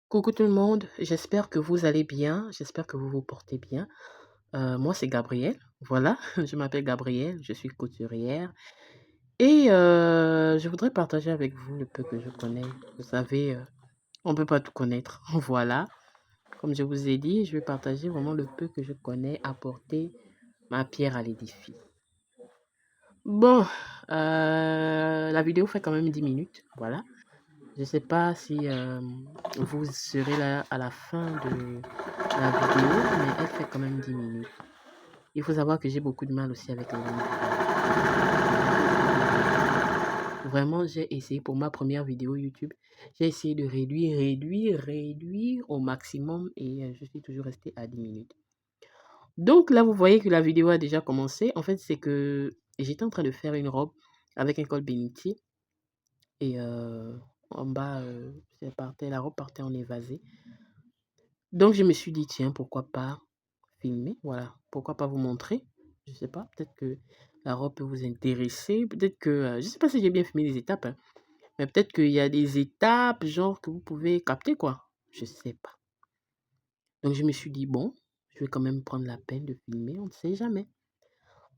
Coucou tout le monde, j'espère que vous allez bien, j'espère que vous vous portez bien. Moi, c'est Gabrielle, voilà, je m'appelle Gabrielle, je suis couturière et je voudrais partager avec vous le peu que je connais. Vous savez, on ne peut pas tout connaître, voilà. Comme je vous ai dit, je vais partager vraiment le peu que je connais, apporter ma pierre à l'édifice. Bon, la vidéo fait quand même 10 minutes, voilà. Je ne sais pas si vous serez là à la fin de la vidéo, mais elle fait quand même 10 minutes. Il faut savoir que j'ai beaucoup de mal aussi avec les langues. Vraiment, j'ai essayé pour ma première vidéo YouTube, j'ai essayé de réduire au maximum et je suis toujours restée à 10 minutes. Donc là, vous voyez que la vidéo a déjà commencé. En fait, c'est que j'étais en train de faire une robe avec un col bénitier et en bas, la robe partait en évasé. Donc je me suis dit, tiens, pourquoi pas filmer, voilà, pourquoi pas vous montrer, je sais pas, peut-être que la robe peut vous intéresser, peut-être que, je sais pas si j'ai bien filmé les étapes, hein, mais peut-être qu'il y a des étapes, genre, que vous pouvez capter, quoi, je sais pas. Donc je me suis dit, bon, je vais quand même prendre la peine de filmer, on ne sait jamais.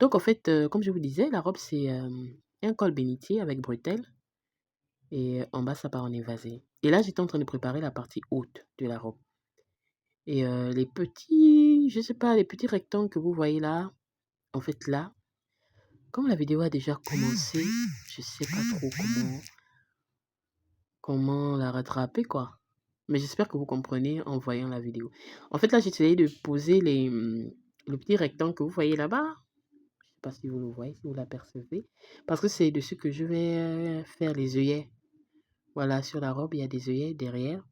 Donc en fait, comme je vous disais, la robe c'est un col bénitier avec bretelles et en bas ça part en évasé. Et là j'étais en train de préparer la partie haute de la robe. Et les petits, je sais pas, les petits rectangles que vous voyez là, en fait là, comme la vidéo a déjà commencé, je sais pas trop comment la rattraper quoi. Mais j'espère que vous comprenez en voyant la vidéo. En fait là, j'ai essayé de poser le petit rectangle que vous voyez là-bas. Je sais pas si vous le voyez, si vous l'apercevez. Parce que c'est dessus que je vais faire les œillets. Voilà, sur la robe, il y a des œillets derrière.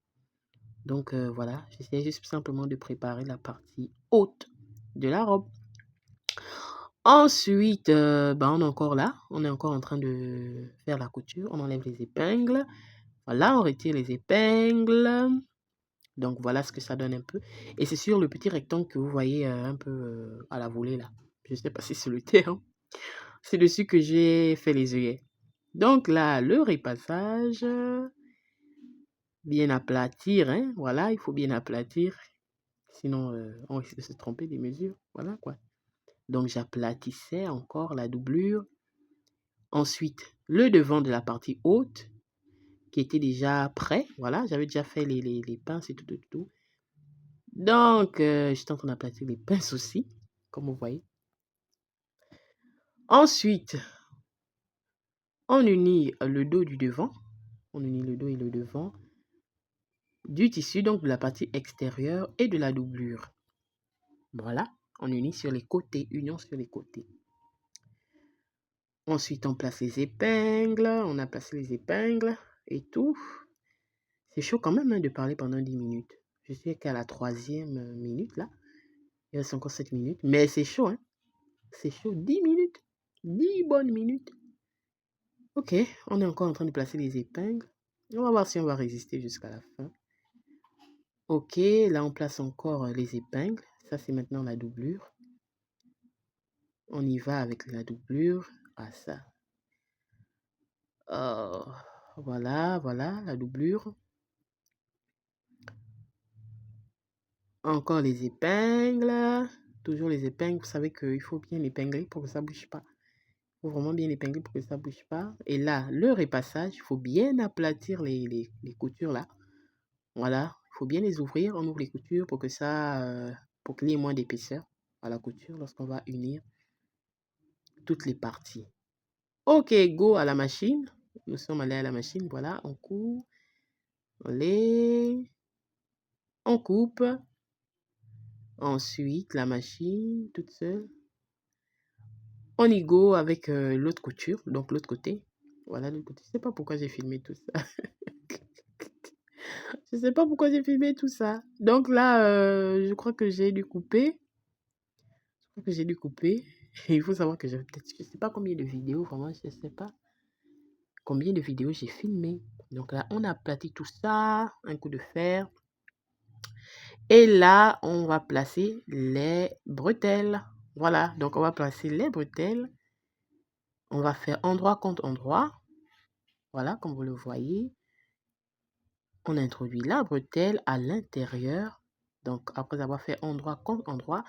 Donc voilà, j'essaie juste simplement de préparer la partie haute de la robe. Ensuite, on est encore là, on est encore en train de faire la couture. On enlève les épingles. Voilà, on retire les épingles. Donc voilà ce que ça donne un peu. Et c'est sur le petit rectangle que vous voyez un peu à la volée là. Je ne sais pas si c'est le terme. C'est dessus que j'ai fait les œillets. Donc là, le repassage, bien aplatir, hein. Voilà, il faut bien aplatir. Sinon, on risque de se tromper des mesures. Voilà quoi. Donc j'aplatissais encore la doublure. Ensuite, le devant de la partie haute qui était déjà prêt. Voilà, j'avais déjà fait les pinces et tout. Donc, j'étais en train d'aplatir les pinces aussi, comme vous voyez. Ensuite, on unit le dos du devant. On unit le dos et le devant du tissu, donc de la partie extérieure et de la doublure. Voilà, on unit sur les côtés, union sur les côtés. Ensuite, on place les épingles. On a placé les épingles et tout. C'est chaud quand même hein, de parler pendant 10 minutes. Je suis qu'à la 3e minute là. Il reste encore 7 minutes. Mais c'est chaud, hein. C'est chaud. 10 minutes. 10 bonnes minutes. Ok, on est encore en train de placer les épingles. On va voir si on va résister jusqu'à la fin. Ok, là on place encore les épingles. Ça c'est maintenant la doublure. On y va avec la doublure. Ah ça. Voilà, la doublure. Encore les épingles. Toujours les épingles. Vous savez qu'il faut bien épingler pour que ça ne bouge pas. Il faut vraiment bien épingler pour que ça ne bouge pas. Et là, le repassage, il faut bien aplatir les coutures là. Voilà, il faut bien les ouvrir. On ouvre les coutures pour que pour qu'il y ait moins d'épaisseur à la couture lorsqu'on va unir toutes les parties. Ok, go à la machine. Nous sommes allés à la machine. Voilà, on coupe. On coupe. Ensuite, la machine toute seule. On y go avec l'autre couture, donc l'autre côté. Voilà l'autre côté. Je sais pas pourquoi j'ai filmé tout ça. Je sais pas pourquoi j'ai filmé tout ça. Donc là, je crois que j'ai dû couper. Et il faut savoir que je sais pas combien de vidéos, vraiment, je sais pas combien de vidéos j'ai filmé. Donc là, on a aplati tout ça, un coup de fer. Et là, on va placer les bretelles. Voilà, donc on va placer les bretelles. On va faire endroit contre endroit. Voilà, comme vous le voyez. On introduit la bretelle à l'intérieur. Donc, après avoir fait endroit contre endroit,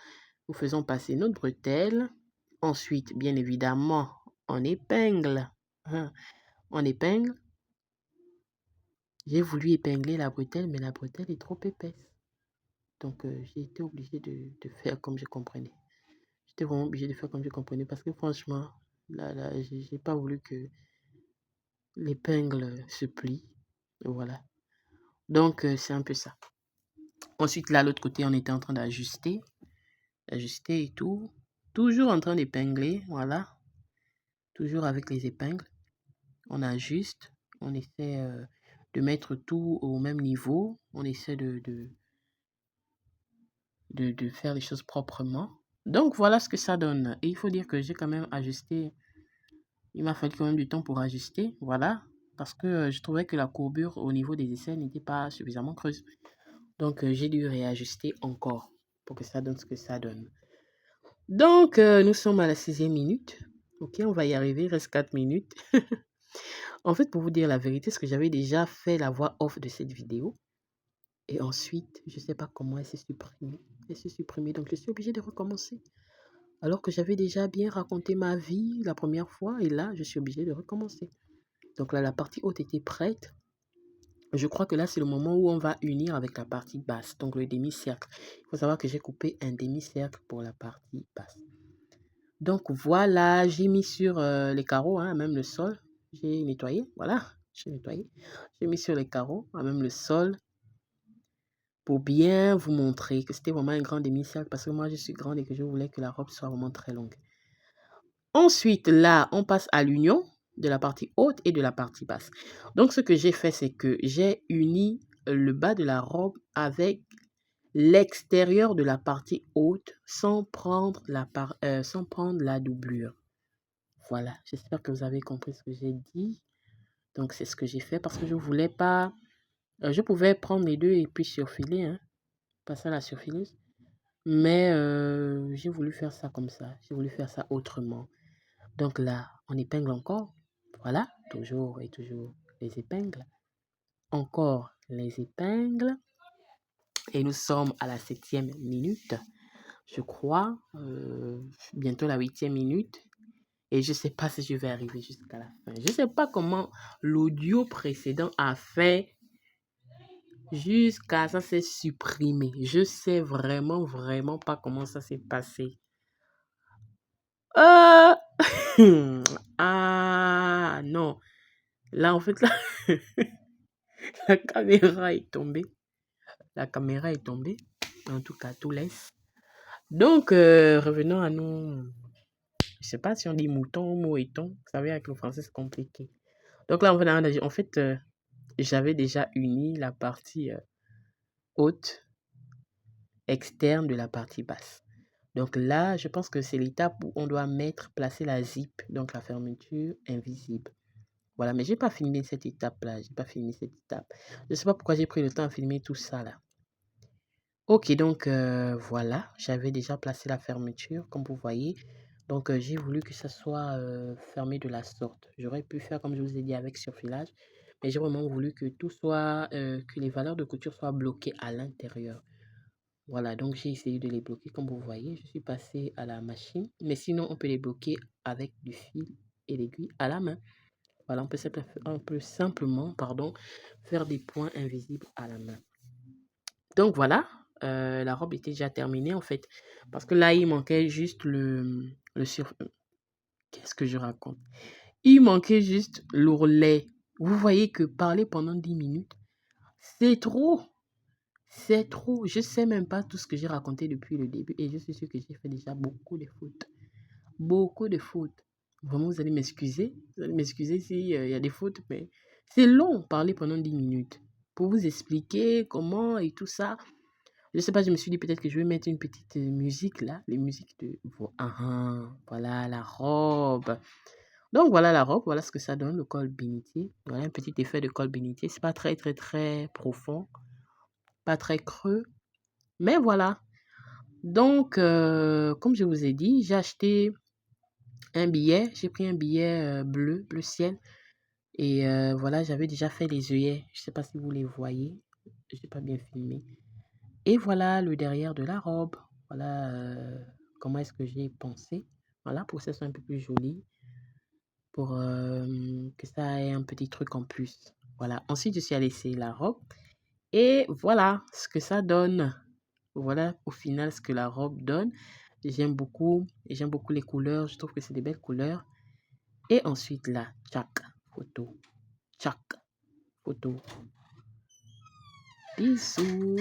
nous faisons passer notre bretelle. Ensuite, bien évidemment, on épingle. Hein, on épingle. J'ai voulu épingler la bretelle, mais la bretelle est trop épaisse. Donc, j'ai été obligée de faire comme je comprenais. J'étais vraiment obligée de faire comme je comprenais parce que franchement, là, j'ai pas voulu que l'épingle se plie. Voilà. Donc, c'est un peu ça. Ensuite, là, l'autre côté, on était en train d'ajuster et tout. Toujours en train d'épingler, voilà. Toujours avec les épingles. On ajuste, on essaie de mettre tout au même niveau. On essaie de faire les choses proprement. Donc, voilà ce que ça donne. Et il faut dire que j'ai quand même ajusté. Il m'a fallu quand même du temps pour ajuster, voilà. Parce que je trouvais que la courbure au niveau des aisselles n'était pas suffisamment creuse. Donc, j'ai dû réajuster encore pour que ça donne ce que ça donne. Donc, nous sommes à la 6e minute. Ok, on va y arriver, il reste 4 minutes. En fait, pour vous dire la vérité, c'est que j'avais déjà fait la voix off de cette vidéo. Et ensuite, je ne sais pas comment elle s'est supprimée. Elle s'est supprimée, donc je suis obligée de recommencer. Alors que j'avais déjà bien raconté ma vie la première fois. Et là, je suis obligée de recommencer. Donc là, la partie haute était prête. Je crois que là, c'est le moment où on va unir avec la partie basse. Donc le demi-cercle. Il faut savoir que j'ai coupé un demi-cercle pour la partie basse. Donc voilà, j'ai mis sur les carreaux, hein, même le sol. J'ai nettoyé, voilà, j'ai nettoyé. J'ai mis sur les carreaux, même le sol, pour bien vous montrer que c'était vraiment un grand demi-cercle parce que moi, je suis grande et que je voulais que la robe soit vraiment très longue. Ensuite, là, on passe à l'union de la partie haute et de la partie basse. Donc, ce que j'ai fait, c'est que j'ai uni le bas de la robe avec l'extérieur de la partie haute sans prendre la doublure. Voilà, j'espère que vous avez compris ce que j'ai dit. Donc, c'est ce que j'ai fait parce que je voulais pas... je pouvais prendre les deux et puis surfiler, hein, passer à la surfileuse. Mais j'ai voulu faire ça comme ça. J'ai voulu faire ça autrement. Donc là, on épingle encore. Voilà, toujours et toujours les épingles. Encore les épingles. Et nous sommes à la 7e minute, je crois. Bientôt la 8e minute. Et je ne sais pas si je vais arriver jusqu'à la fin. Je ne sais pas comment l'audio précédent a fait jusqu'à ça s'est supprimé. Je ne sais vraiment pas comment ça s'est passé. Ah non. Là, en fait, là, la caméra est tombée. La caméra est tombée. En tout cas, tout laisse. Donc, revenons à nous. Je ne sais pas si on dit mouton ou moueton. Vous savez, avec le français, c'est compliqué. Donc là, en fait, j'avais déjà uni la partie haute externe de la partie basse. Donc là, je pense que c'est l'étape où on doit placer la zip, donc la fermeture invisible. Voilà, mais j'ai pas filmé cette étape-là. J'ai pas filmé cette étape. Je sais pas pourquoi j'ai pris le temps à filmer tout ça là. Ok, donc voilà, j'avais déjà placé la fermeture, comme vous voyez. Donc j'ai voulu que ça soit fermé de la sorte. J'aurais pu faire comme je vous ai dit avec surfilage, mais j'ai vraiment voulu que tout soit, que les valeurs de couture soient bloquées à l'intérieur. Voilà, donc j'ai essayé de les bloquer comme vous voyez. Je suis passé à la machine, mais sinon on peut les bloquer avec du fil et l'aiguille à la main. Voilà, on peut simplement faire des points invisibles à la main. Donc voilà, la robe était déjà terminée en fait. Parce que là, il manquait juste Qu'est-ce que je raconte? Il manquait juste l'ourlet. Vous voyez que parler pendant 10 minutes, c'est trop. C'est trop. Je ne sais même pas tout ce que j'ai raconté depuis le début. Et je suis sûre que j'ai fait déjà beaucoup de fautes. Beaucoup de fautes. Vraiment, vous allez m'excuser. Vous allez m'excuser s'il y a des fautes. Mais c'est long, parler pendant 10 minutes. Pour vous expliquer comment et tout ça. Je ne sais pas, je me suis dit peut-être que je vais mettre une petite musique là. Les musiques de... voilà la robe. Donc voilà la robe. Voilà ce que ça donne, le col bénitier. Voilà un petit effet de col bénitier. C'est pas très profond. Pas très creux. Mais voilà. Donc, comme je vous ai dit, j'ai acheté un billet. J'ai pris un billet bleu ciel. Et voilà, j'avais déjà fait les œillets. Je ne sais pas si vous les voyez. Je n'ai pas bien filmé. Et voilà le derrière de la robe. Voilà comment est-ce que j'ai pensé. Voilà, pour que ça soit un peu plus joli. Pour que ça ait un petit truc en plus. Voilà. Ensuite, je suis allée essayer la robe. Et voilà ce que ça donne. Voilà au final ce que la robe donne. J'aime beaucoup les couleurs. Je trouve que c'est des belles couleurs. Et ensuite là, tchac, photo. Tchac, photo. Bisous.